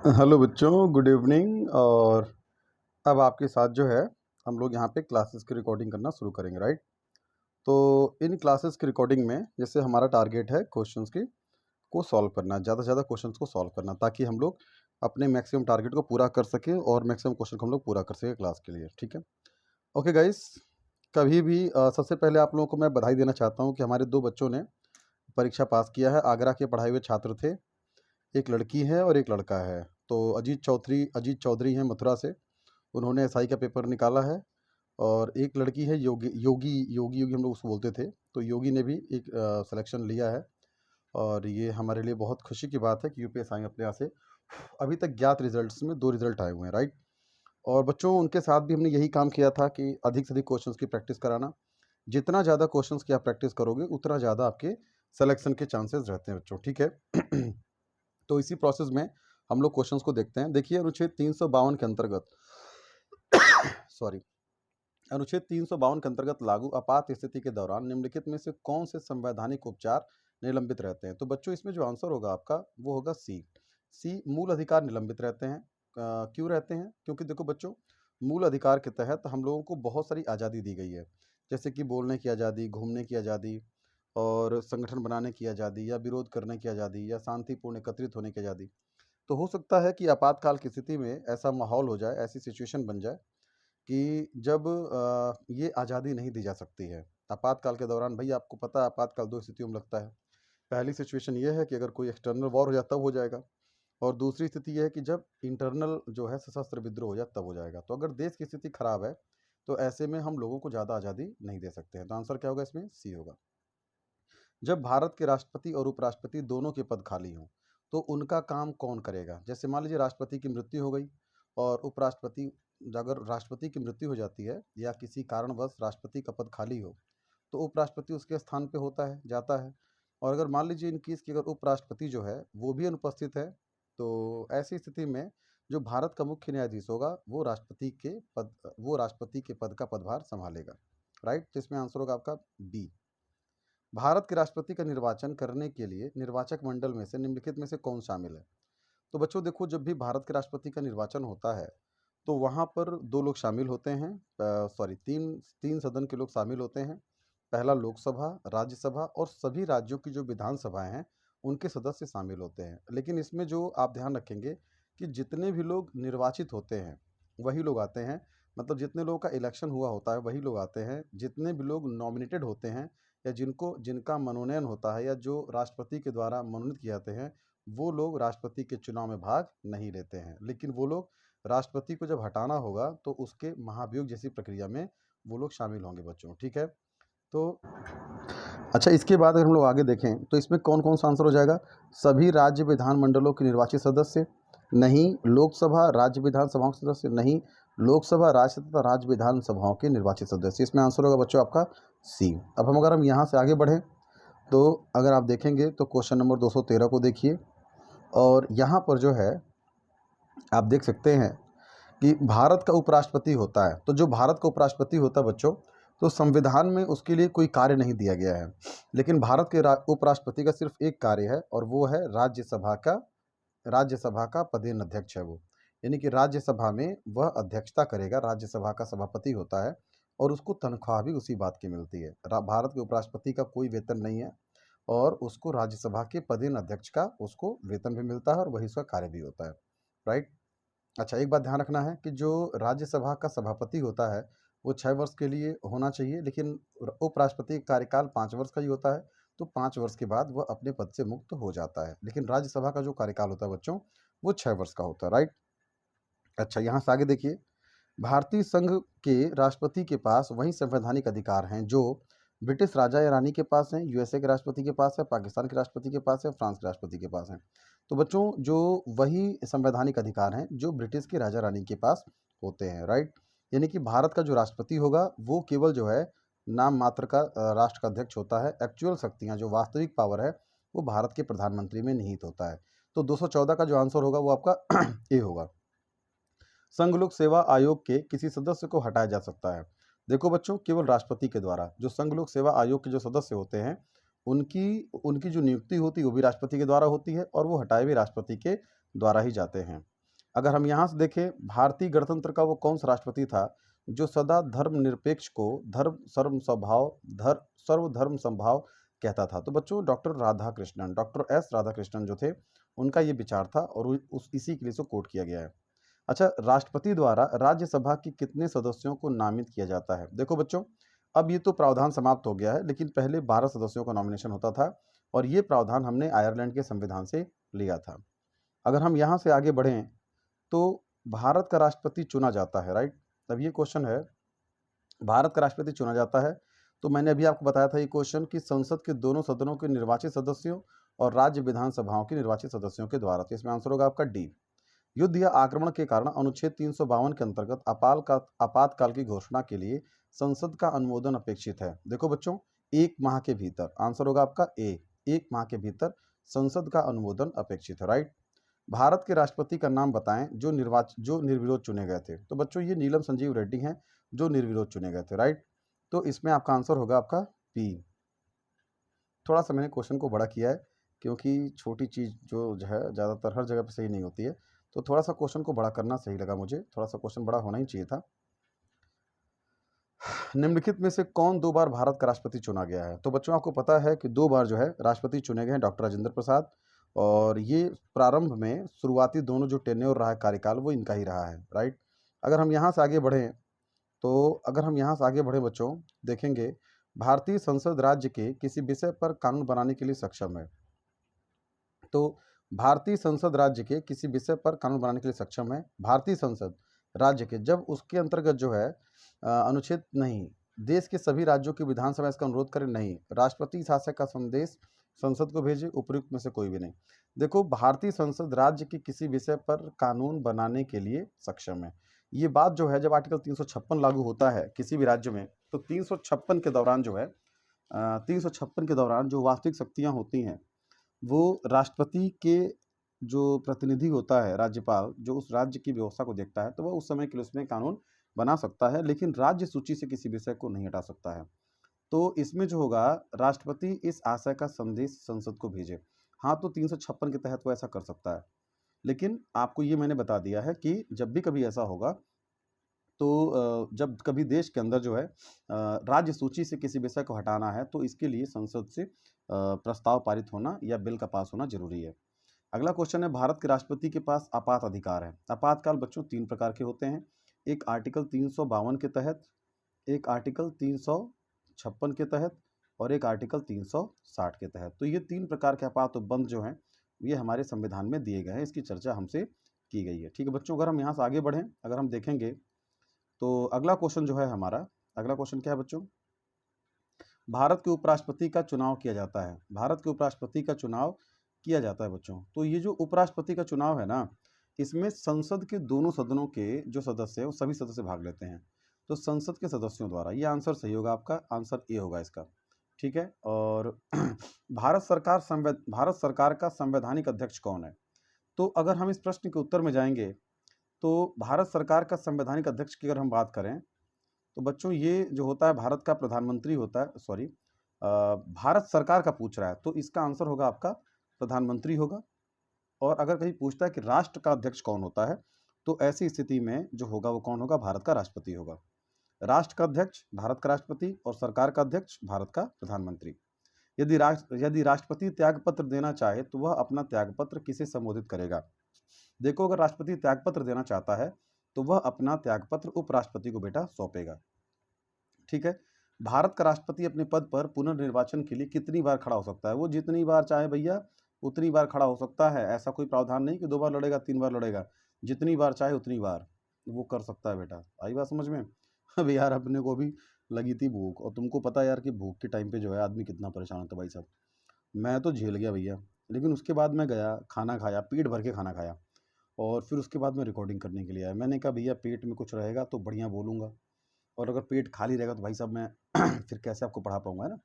Hello बच्चों, good evening. और अब आपके साथ जो है हम लोग यहाँ पे क्लासेस की रिकॉर्डिंग करना शुरू करेंगे, राइट। तो इन क्लासेस की रिकॉर्डिंग में जैसे हमारा टारगेट है क्वेश्चंस की को सॉल्व करना, ज़्यादा से ज़्यादा क्वेश्चंस को सॉल्व करना, ताकि हम लोग अपने मैक्सिमम टारगेट को पूरा कर सकें और मैक्सिमम क्वेश्चन को हम लोग पूरा कर सकें क्लास के लिए, ठीक है। ओके गाइस, कभी भी सबसे पहले आप लोगों को मैं बधाई देना चाहता हूँ कि हमारे दो बच्चों ने परीक्षा पास किया है। आगरा के पढ़ाए हुए छात्र थे, एक लड़की है और एक लड़का है। तो अजीत चौधरी हैं मथुरा से, उन्होंने एसआई का पेपर निकाला है। और एक लड़की है योगी योगी योगी योगी हम लोग उसको बोलते थे, तो योगी ने भी एक सिलेक्शन लिया है। और ये हमारे लिए बहुत खुशी की बात है कि यूपीएससी अपने यहाँ से अभी तक ज्ञात रिजल्ट्स में 2 रिजल्ट आए हुए हैं, राइट। और बच्चों उनके साथ भी हमने यही काम किया था कि अधिक से अधिक क्वेश्चंस की प्रैक्टिस कराना। जितना ज़्यादा क्वेश्चंस की आप प्रैक्टिस करोगे उतना ज़्यादा आपके सिलेक्शन के चांसेस रहते हैं बच्चों, ठीक है। तो इसी प्रोसेस में हम लोग क्वेश्चंस को देखते हैं। देखिए अनुच्छेद 352 के अंतर्गत सॉरी अनुच्छेद 352 के अंतर्गत लागू आपात स्थिति के दौरान निम्नलिखित में से कौन से संवैधानिक उपचार निलंबित रहते हैं। तो बच्चों इसमें जो आंसर होगा आपका वो होगा सी मूल अधिकार निलंबित रहते हैं। क्यों रहते हैं? क्योंकि देखो बच्चों, मूल अधिकार के तहत हम लोगों को बहुत सारी आज़ादी दी गई है, जैसे कि बोलने की आज़ादी, घूमने की आज़ादी, और संगठन बनाने की आज़ादी, या विरोध करने की आज़ादी, या शांतिपूर्ण एकत्रित होने की आज़ादी। तो हो सकता है कि आपातकाल की स्थिति में ऐसा माहौल हो जाए, ऐसी सिचुएशन बन जाए कि जब ये आज़ादी नहीं दी जा सकती है। आपातकाल के दौरान भई आपको पता है आपातकाल 2 स्थितियों में लगता है। पहली सिचुएशन ये है कि अगर कोई एक्सटर्नल वॉर हो जाए तब हो जाएगा, और दूसरी स्थिति ये है कि जब इंटरनल जो है सशस्त्र विद्रोह हो जाए तब हो जाएगा। तो अगर देश की स्थिति खराब है तो ऐसे में हम लोगों को ज़्यादा आज़ादी नहीं दे सकते हैं। तो आंसर क्या होगा इसमें? सी होगा। जब भारत के राष्ट्रपति और उपराष्ट्रपति दोनों के पद खाली हों तो उनका काम कौन करेगा? जैसे मान लीजिए राष्ट्रपति की मृत्यु हो गई और उपराष्ट्रपति, अगर राष्ट्रपति की मृत्यु हो जाती है या किसी कारणवश राष्ट्रपति का पद खाली हो तो उपराष्ट्रपति उसके स्थान पे होता है, जाता है। और अगर मान लीजिए इन केस कि अगर उपराष्ट्रपति जो है वो भी अनुपस्थित है तो ऐसी स्थिति में जो भारत का मुख्य न्यायाधीश होगा वो राष्ट्रपति के पद का पदभार संभालेगा, राइट। जिसमें आंसर होगा आपका बी। भारत के राष्ट्रपति का निर्वाचन करने के लिए निर्वाचक मंडल में से निम्नलिखित में से कौन शामिल है? तो बच्चों देखो, जब भी भारत के राष्ट्रपति का निर्वाचन होता है तो वहाँ पर 2 लोग शामिल होते हैं, सॉरी 3 सदन के लोग शामिल होते हैं। पहला लोकसभा, राज्यसभा और सभी राज्यों की जो विधानसभाएं हैं उनके सदस्य शामिल होते हैं। लेकिन इसमें जो आप ध्यान रखेंगे कि जितने भी लोग निर्वाचित होते हैं वही लोग आते हैं, मतलब जितने लोगों का इलेक्शन हुआ होता है वही लोग आते हैं। जितने भी लोग नॉमिनेटेड होते हैं या जिनका मनोनयन होता है या जो राष्ट्रपति के द्वारा मनोनीत किए जाते हैं, वो लोग राष्ट्रपति के चुनाव में भाग नहीं लेते हैं। लेकिन वो लोग राष्ट्रपति को जब हटाना होगा तो उसके महाभियोग जैसी प्रक्रिया में वो लोग शामिल होंगे बच्चों, ठीक है। तो अच्छा, इसके बाद अगर हम लोग आगे देखें तो इसमें कौन कौन सा आंसर हो जाएगा? सभी राज्य विधानमंडलों के निर्वाचित सदस्य नहीं, लोकसभा राज्य विधानसभाओं के सदस्य नहीं, लोकसभा राज्य तथा राज्य विधानसभाओं के निर्वाचित सदस्य। इसमें आंसर होगा बच्चों आपका सी। अब अगर हम यहाँ से आगे बढ़ें तो अगर आप देखेंगे तो क्वेश्चन नंबर 213 को देखिए, और यहाँ पर जो है आप देख सकते हैं कि भारत का उपराष्ट्रपति होता है। तो जो भारत का उपराष्ट्रपति होता है बच्चों, तो संविधान में उसके लिए कोई कार्य नहीं दिया गया है। लेकिन भारत के उपराष्ट्रपति का सिर्फ एक कार्य है और वो है राज्यसभा का पदेन अध्यक्ष है वो। यानी कि राज्यसभा में वह अध्यक्षता करेगा, राज्यसभा का सभापति होता है, और उसको तनख्वाह भी उसी बात की मिलती है। भारत के उपराष्ट्रपति का कोई वेतन नहीं है और उसको राज्यसभा के पदेन अध्यक्ष का उसको वेतन भी मिलता है और वही उसका कार्य भी होता है, राइट। अच्छा, एक बात ध्यान रखना है कि जो राज्यसभा का सभापति होता है वो 6 वर्ष के लिए होना चाहिए, लेकिन उपराष्ट्रपति का कार्यकाल 5 वर्ष का ही होता है। तो 5 वर्ष के बाद वह अपने पद से मुक्त हो जाता है। लेकिन राज्यसभा का जो कार्यकाल होता है बच्चों वो 6 वर्ष का होता है, राइट। अच्छा, यहाँ से आगे देखिए, भारतीय संघ के राष्ट्रपति के पास वही संवैधानिक अधिकार हैं जो ब्रिटिश राजा या रानी के पास हैं, यूएसए के राष्ट्रपति के पास है, पाकिस्तान के राष्ट्रपति के पास है, फ्रांस के राष्ट्रपति के पास हैं। तो बच्चों जो वही संवैधानिक अधिकार हैं जो ब्रिटिश के राजा रानी के पास होते हैं, राइट। यानी कि भारत का जो राष्ट्रपति होगा वो केवल जो है नाम मात्र का राष्ट्र का अध्यक्ष होता है। एक्चुअल शक्तियाँ, जो वास्तविक पावर है, वो भारत के प्रधानमंत्री में निहित होता है। तो 214 का जो आंसर होगा वो आपका ए होगा। संघ लोक सेवा आयोग के किसी सदस्य को हटाया जा सकता है। देखो बच्चों, केवल राष्ट्रपति के द्वारा। जो संघ लोक सेवा आयोग के जो सदस्य होते हैं उनकी उनकी जो नियुक्ति होती है वो भी राष्ट्रपति के द्वारा होती है और वो हटाए भी राष्ट्रपति के द्वारा ही जाते हैं। अगर हम यहाँ से देखें, भारतीय गणतंत्र का वो कौन सा राष्ट्रपति था जो सदा धर्मनिरपेक्ष को सर्वधर्म समभाव कहता था? तो बच्चों डॉक्टर एस राधाकृष्णन जो थे, उनका ये विचार था और इसी के लिए इसको कोट किया गया है। अच्छा, राष्ट्रपति द्वारा राज्यसभा के कितने सदस्यों को नामित किया जाता है? देखो बच्चों, अब ये तो प्रावधान समाप्त हो गया है, लेकिन पहले 12 सदस्यों का नॉमिनेशन होता था और ये प्रावधान हमने आयरलैंड के संविधान से लिया था। अगर हम यहाँ से आगे बढ़ें तो भारत का राष्ट्रपति चुना जाता है, राइट? अब ये क्वेश्चन है, भारत का राष्ट्रपति चुना जाता है, तो मैंने अभी आपको बताया था ये क्वेश्चन कि संसद के दोनों सदनों के निर्वाचित सदस्यों और राज्य विधानसभाओं के निर्वाचित सदस्यों के द्वारा। तो इसमें आंसर होगा आपका डी। युद्ध या आक्रमण के कारण अनुच्छेद 352 के अंतर्गत आपातकाल की घोषणा के लिए संसद का अनुमोदन अपेक्षित है। देखो बच्चों, 1 माह के भीतर, आंसर होगा आपका ए, 1 माह के भीतर संसद का अनुमोदन अपेक्षित है, राइट? भारत के राष्ट्रपति का नाम बताएं जो निर्विरोध चुने गए थे। तो बच्चों, ये नीलम संजीव रेड्डी हैं जो निर्विरोध चुने गए थे, राइट? तो इसमें आपका आंसर होगा आपका बी। थोड़ा सा मैंने क्वेश्चन को बड़ा किया है क्योंकि छोटी चीज़ जो है ज़्यादातर हर जगह पे सही नहीं होती है, तो थोड़ा सा क्वेश्चन को बड़ा करना सही लगा मुझे, थोड़ा सा क्वेश्चन बड़ा होना ही चाहिए था। निम्नलिखित में से कौन 2 बार भारत का राष्ट्रपति चुना गया है? तो बच्चों, आपको पता है कि 2 बार जो है राष्ट्रपति चुने गए हैं डॉक्टर राजेंद्र प्रसाद, और ये प्रारंभ में शुरुआती दोनों जो टेन्योर रहा है कार्यकाल, वो इनका ही रहा है, राइट? अगर हम यहाँ से आगे बढ़ें बच्चों, देखेंगे भारतीय संसद राज्य के किसी विषय पर कानून बनाने के लिए सक्षम है। तो भारतीय संसद राज्य के किसी विषय पर कानून बनाने के लिए सक्षम है। भारतीय संसद राज्य के, जब उसके अंतर्गत जो है अनुच्छेद नहीं, देश के सभी राज्यों की विधानसभा इसका अनुरोध करे नहीं, राष्ट्रपति शासन का संदेश संसद को भेजे, उपयुक्त में से कोई भी नहीं। देखो, भारतीय संसद राज्य के किसी विषय पर कानून बनाने के लिए सक्षम है। ये बात जो है, जब आर्टिकल 356 लागू होता है किसी भी राज्य में, तो 356 के दौरान जो है 356 के दौरान जो वास्तविक शक्तियाँ होती हैं, वो राष्ट्रपति के जो प्रतिनिधि होता है, राज्यपाल, जो उस राज्य की व्यवस्था को देखता है, तो वह उस समय के लिए उसमें कानून बना सकता है, लेकिन राज्य सूची से किसी विषय को नहीं हटा सकता है। तो इसमें जो होगा, राष्ट्रपति इस आशय का संदेश संसद को भेजे। हाँ, तो 356 के तहत वो ऐसा कर सकता है, लेकिन आपको ये मैंने बता दिया है कि जब भी कभी ऐसा होगा, तो जब कभी देश के अंदर जो है राज्य सूची से किसी विषय को हटाना है, तो इसके लिए संसद से प्रस्ताव पारित होना या बिल का पास होना जरूरी है। अगला क्वेश्चन है, भारत के राष्ट्रपति के पास आपात अधिकार है। आपातकाल बच्चों 3 प्रकार के होते हैं, एक आर्टिकल 352 के तहत, एक आर्टिकल 356 के तहत और एक आर्टिकल 360 के तहत। तो ये 3 प्रकार के आपात उपबंध जो हैं, ये हमारे संविधान में दिए गए हैं, इसकी चर्चा हमसे की गई है। ठीक है बच्चों, अगर हम यहाँ से आगे बढ़ें, अगर हम देखेंगे तो अगला क्वेश्चन जो है हमारा, अगला क्वेश्चन क्या है बच्चों? भारत के उपराष्ट्रपति का चुनाव किया जाता है। भारत के उपराष्ट्रपति का चुनाव किया जाता है बच्चों। तो ये जो उपराष्ट्रपति का चुनाव है ना, इसमें संसद के दोनों सदनों के जो सदस्य हैं, वो सभी सदस्य भाग लेते हैं। तो संसद के सदस्यों द्वारा, ये आंसर सही होगा आपका, आंसर ए होगा इसका। ठीक है, और भारत सरकार का संवैधानिक अध्यक्ष कौन है? तो अगर हम इस प्रश्न के उत्तर में जाएंगे, तो भारत सरकार का संवैधानिक अध्यक्ष की अगर हम बात करें, तो बच्चों ये जो होता है भारत का प्रधानमंत्री होता है, सॉरी, भारत सरकार का पूछ रहा है, तो इसका आंसर होगा आपका प्रधानमंत्री होगा। और अगर कहीं पूछता है कि राष्ट्र का अध्यक्ष कौन होता है, तो ऐसी स्थिति में जो होगा वो कौन होगा? भारत का राष्ट्रपति होगा। राष्ट्र का अध्यक्ष भारत का राष्ट्रपति और सरकार का अध्यक्ष भारत का प्रधानमंत्री। यदि राष्ट्रपति त्यागपत्र देना चाहे तो वह अपना त्यागपत्र किसे संबोधित करेगा? देखो, अगर राष्ट्रपति त्यागपत्र देना चाहता है तो वह अपना त्यागपत्र उपराष्ट्रपति को बेटा सौंपेगा। ठीक है, भारत का राष्ट्रपति अपने पद पर पुनर्निर्वाचन के लिए कितनी बार खड़ा हो सकता है? वो जितनी बार चाहे भैया उतनी बार खड़ा हो सकता है। ऐसा कोई प्रावधान नहीं कि 2 बार लड़ेगा, 3 बार लड़ेगा। जितनी बार चाहे उतनी बार वो कर सकता है बेटा। आई बात समझ में? अब यार, अपने को भी लगी थी भूख, और तुमको पता है यार कि भूख के टाइम पे जो है आदमी कितना परेशान होता है भाई साहब। मैं तो झेल गया भैया, लेकिन उसके बाद मैं गया, खाना खाया, पेट भर के खाना खाया, और फिर उसके बाद मैं रिकॉर्डिंग करने के लिए आया। मैंने कहा भैया पेट में कुछ रहेगा तो बढ़िया बोलूँगा, और अगर पेट खाली रहेगा तो भाई साहब मैं फिर कैसे आपको पढ़ा पाऊंगा, है ना?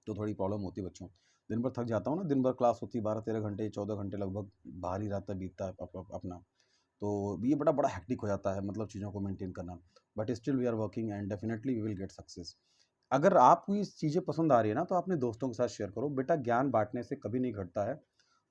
तो थोड़ी प्रॉब्लम होती है बच्चों। दिन भर थक जाता हूँ ना, दिन भर क्लास होती है, 12-13 घंटे, 14 घंटे लगभग बाहर ही रहता है, बीतता है अपना। तो ये बड़ा बड़ा हैक्टिक हो जाता है, मतलब चीज़ों को मेंटेन करना। But still we are working and definitely we will get success. अगर आपको ये चीज़ें पसंद आ रही है ना, तो अपने दोस्तों के साथ शेयर करो बेटा। ज्ञान बांटने से कभी नहीं घटता है,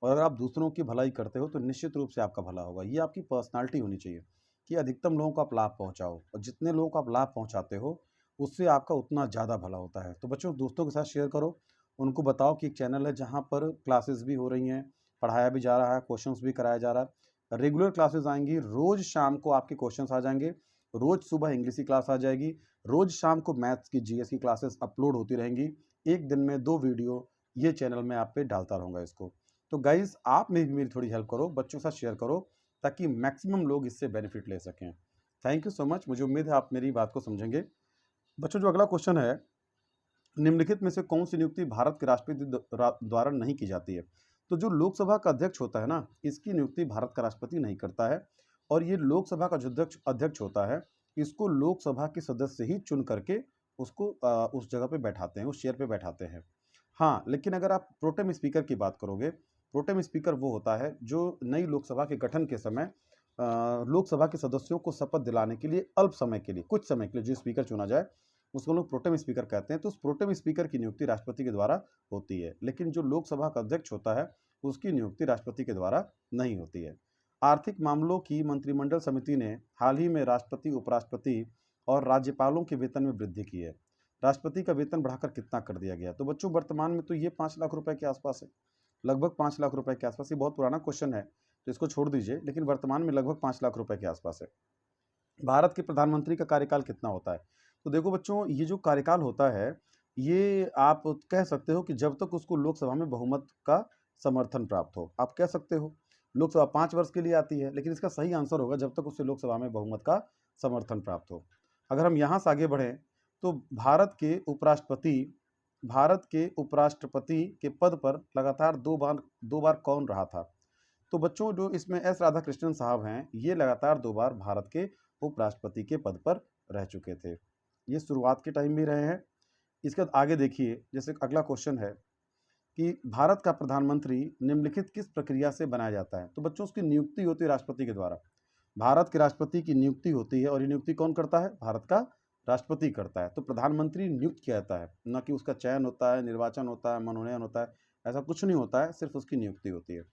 और अगर आप दूसरों की भलाई करते हो तो निश्चित रूप से आपका भला होगा। ये आपकी पर्सनैलिटी होनी चाहिए कि अधिकतम लोगों को आप लाभ पहुँचाओ, और जितने लोगों को आप लाभ पहुँचाते हो, उससे आपका उतना ज़्यादा भला होता है। तो बच्चों, दोस्तों के साथ शेयर करो, उनको बताओ कि एक चैनल है जहाँ पर क्लासेस भी हो रही हैं, पढ़ाया भी जा रहा है, क्वेश्चंस भी कराया जा रहा है। रेगुलर क्लासेस आएँगी, रोज़ शाम को आपके क्वेश्चंस आ जाएँगे, रोज़ सुबह इंग्लिश की क्लास आ जाएगी, रोज़ शाम को मैथ्स की, जीएस की क्लासेस अपलोड होती रहेंगी। एक दिन में 2 वीडियो ये चैनल में आप पे डालता रहूँगा इसको। तो गाइज़, आप मेरी थोड़ी हेल्प करो, बच्चों के साथ शेयर करो, ताकि मैक्सिमम लोग इससे बेनिफिट ले सकें। Thank you so much. मुझे उम्मीद है आप मेरी बात को समझेंगे। बच्चों, जो अगला क्वेश्चन है, निम्नलिखित में से कौन सी नियुक्ति भारत के राष्ट्रपति द्वारा नहीं की जाती है? तो जो लोकसभा का अध्यक्ष होता है ना, इसकी नियुक्ति भारत का राष्ट्रपति नहीं करता है, और ये लोकसभा का जो अध्यक्ष अध्यक्ष होता है, इसको लोकसभा के सदस्य ही चुन करके उसको उस जगह पे बैठाते हैं, उस चेयर पे बैठाते हैं। हाँ, लेकिन अगर आप प्रोटेम स्पीकर की बात करोगे, प्रोटेम स्पीकर वो होता है जो नई लोकसभा के गठन के समय लोकसभा के सदस्यों को शपथ दिलाने के लिए अल्प समय के लिए, कुछ समय के लिए जो स्पीकर चुना जाए, उसको लोग प्रोटेम स्पीकर कहते हैं। तो उस प्रोटेम स्पीकर की नियुक्ति राष्ट्रपति के द्वारा होती है, लेकिन जो लोकसभा का अध्यक्ष होता है, उसकी नियुक्ति राष्ट्रपति के द्वारा नहीं होती है। आर्थिक मामलों की मंत्रिमंडल समिति ने हाल ही में राष्ट्रपति, उपराष्ट्रपति और राज्यपालों के वेतन में वृद्धि की है। राष्ट्रपति का वेतन बढ़ाकर कितना कर दिया गया? तो बच्चों, वर्तमान में तो ये 5 लाख रुपए के आसपास है, लगभग 5 लाख रुपए के आसपास। ये बहुत पुराना क्वेश्चन है, तो इसको छोड़ दीजिए, लेकिन वर्तमान में लगभग 5 लाख रुपए के आसपास है। भारत के प्रधानमंत्री का कार्यकाल कितना होता है? तो देखो बच्चों, ये जो कार्यकाल होता है, ये आप कह सकते हो कि जब तक उसको लोकसभा में बहुमत का समर्थन प्राप्त हो, आप कह सकते हो। लोकसभा 5 वर्ष के लिए आती है, लेकिन इसका सही आंसर होगा जब तक उसे लोकसभा में बहुमत का समर्थन प्राप्त हो। अगर हम यहाँ से आगे बढ़ें, तो भारत के उपराष्ट्रपति के पद पर लगातार 2 बार कौन रहा था? तो बच्चों, जो इसमें एस राधाकृष्णन साहब हैं, ये लगातार 2 बार भारत के उपराष्ट्रपति के पद पर रह चुके थे। ये शुरुआत के टाइम भी रहे हैं। इसके बाद आगे देखिए, जैसे अगला क्वेश्चन है कि भारत का प्रधानमंत्री निम्नलिखित किस प्रक्रिया से बनाया जाता है? तो बच्चों, उसकी नियुक्ति होती है राष्ट्रपति के द्वारा। भारत के राष्ट्रपति की नियुक्ति होती है, और ये नियुक्ति कौन करता है? भारत का राष्ट्रपति करता है। तो प्रधानमंत्री नियुक्त किया जाता है, न कि उसका चयन होता है, निर्वाचन होता है, मनोनयन होता है, ऐसा कुछ नहीं होता है, सिर्फ उसकी नियुक्ति होती है।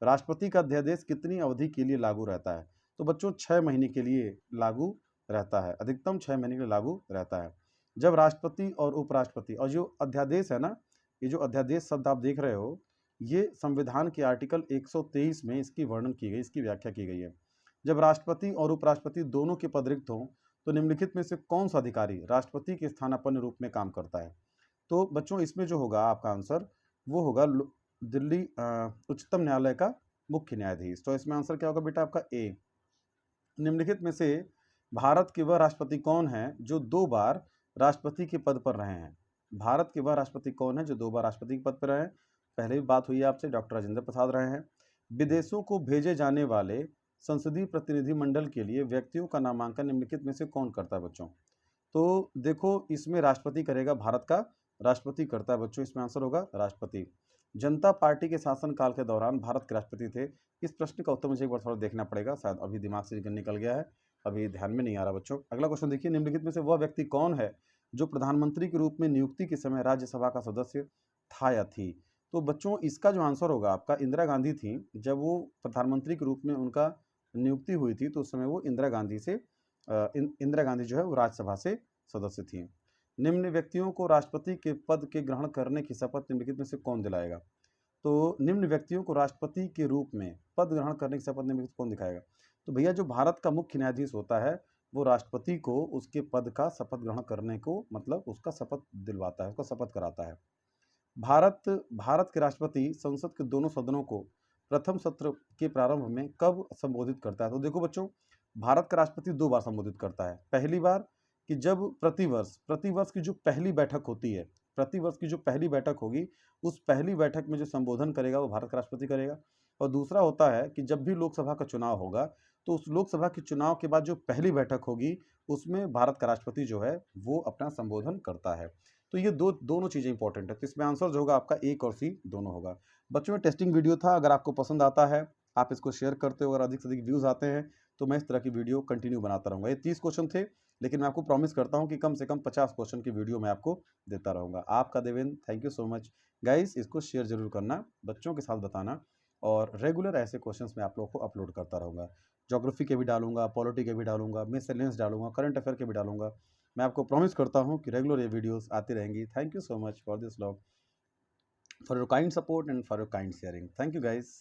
राष्ट्रपति का अध्यादेश कितनी अवधि के लिए लागू रहता है? तो बच्चों, 6 महीने के लिए लागू रहता है, अधिकतम 6 महीने के लिए लागू रहता है। जब राष्ट्रपति और उपराष्ट्रपति, और जो अध्यादेश है ना, ये जो अध्यादेश शब्द आप देख रहे हो, ये संविधान के आर्टिकल 123 में इसकी वर्णन की गई, इसकी व्याख्या की गई है। जब राष्ट्रपति और उपराष्ट्रपति दोनों के पद रिक्त हों, तो निम्नलिखित में से कौन सा अधिकारी राष्ट्रपति के स्थानापन्न रूप में काम करता है? तो बच्चों, इसमें जो होगा आपका आंसर, वो होगा दिल्ली उच्चतम न्यायालय का मुख्य न्यायाधीश। तो इसमें आंसर क्या होगा बेटा आपका? ए। निम्नलिखित में से भारत के वह राष्ट्रपति कौन हैं जो 2 बार राष्ट्रपति के पद पर रहे हैं? भारत के वह राष्ट्रपति कौन है जो 2 बार राष्ट्रपति के पद पर रहे हैं? पहले भी बात हुई है आपसे, डॉक्टर राजेंद्र प्रसाद रहे हैं। विदेशों को भेजे जाने वाले संसदीय प्रतिनिधिमंडल के लिए व्यक्तियों का नामांकन निम्नलिखित में से कौन करता है बच्चों? तो देखो, इसमें राष्ट्रपति करेगा, भारत का राष्ट्रपति करता है बच्चों, इसमें आंसर होगा राष्ट्रपति। जनता पार्टी के शासनकाल के दौरान भारत के राष्ट्रपति थे। इस प्रश्न का उत्तर मुझे एक बार थोड़ा देखना पड़ेगा, शायद अभी दिमाग से निकल गया है, अभी ध्यान में नहीं आ रहा बच्चों। अगला क्वेश्चन देखिए, निम्नलिखित में से वह व्यक्ति कौन है जो प्रधानमंत्री के रूप में नियुक्ति के समय राज्यसभा का सदस्य था या थी? तो बच्चों, इसका जो आंसर होगा आपका, इंदिरा गांधी थी। जब वो प्रधानमंत्री के रूप में उनका नियुक्ति हुई थी, तो उस समय वो इंदिरा गांधी जो है वो राज्यसभा से सदस्य थी। निम्न व्यक्तियों को राष्ट्रपति के पद के ग्रहण करने की शपथ निम्नलिखित में से कौन दिलाएगा? तो निम्न व्यक्तियों को राष्ट्रपति के रूप में पद ग्रहण करने की शपथ निम्नलिखित कौन दिखाएगा? तो भैया, जो भारत का मुख्य न्यायाधीश होता है, वो राष्ट्रपति को उसके पद का शपथ ग्रहण करने को, मतलब उसका शपथ दिलवाता है, उसका शपथ कराता है। भारत के राष्ट्रपति संसद के दोनों सदनों को प्रथम सत्र के प्रारंभ में कब संबोधित करता है? तो देखो बच्चों, भारत का राष्ट्रपति 2 बार संबोधित करता है। पहली बार कि जब प्रतिवर्ष की जो पहली बैठक होती है, प्रतिवर्ष की जो पहली बैठक होगी, उस पहली बैठक में जो संबोधन करेगा वो भारत का राष्ट्रपति करेगा। और दूसरा होता है कि जब भी लोकसभा का चुनाव होगा, तो उस लोकसभा के चुनाव के बाद जो पहली बैठक होगी, उसमें भारत का राष्ट्रपति जो है वो अपना संबोधन करता है। तो ये दोनों चीज़ें इंपॉर्टेंट है। तो इसमें आंसर जो होगा आपका एक और सी दोनों होगा। बच्चों, में टेस्टिंग वीडियो था, अगर आपको पसंद आता है, आप इसको शेयर करते हो, अगर अधिक से अधिक व्यूज़ आते हैं, तो मैं इस तरह की वीडियो कंटिन्यू बनाता रहूँगा। ये 30 क्वेश्चन थे, लेकिन मैं आपको प्रॉमिस करता हूँ कि कम से कम 50 क्वेश्चन की वीडियो मैं आपको देता रहूँगा। आपका Devendra, thank you so much. Guys, इसको शेयर जरूर करना, बच्चों के साथ बताना, और रेगुलर ऐसे क्वेश्चंस मैं आप लोगों को अपलोड करता रहूँगा। ज्योग्राफी के भी डालूंगा, पॉलिटी के भी डालूंगा, मिसलेनियस डालूंगा, करंट अफेयर के भी डालूंगा। मैं आपको प्रॉमिस करता हूँ कि रेगुलर ये वीडियोस आती रहेंगी। Thank you so much for this love, for your kind support and for your kind sharing. Thank you guys.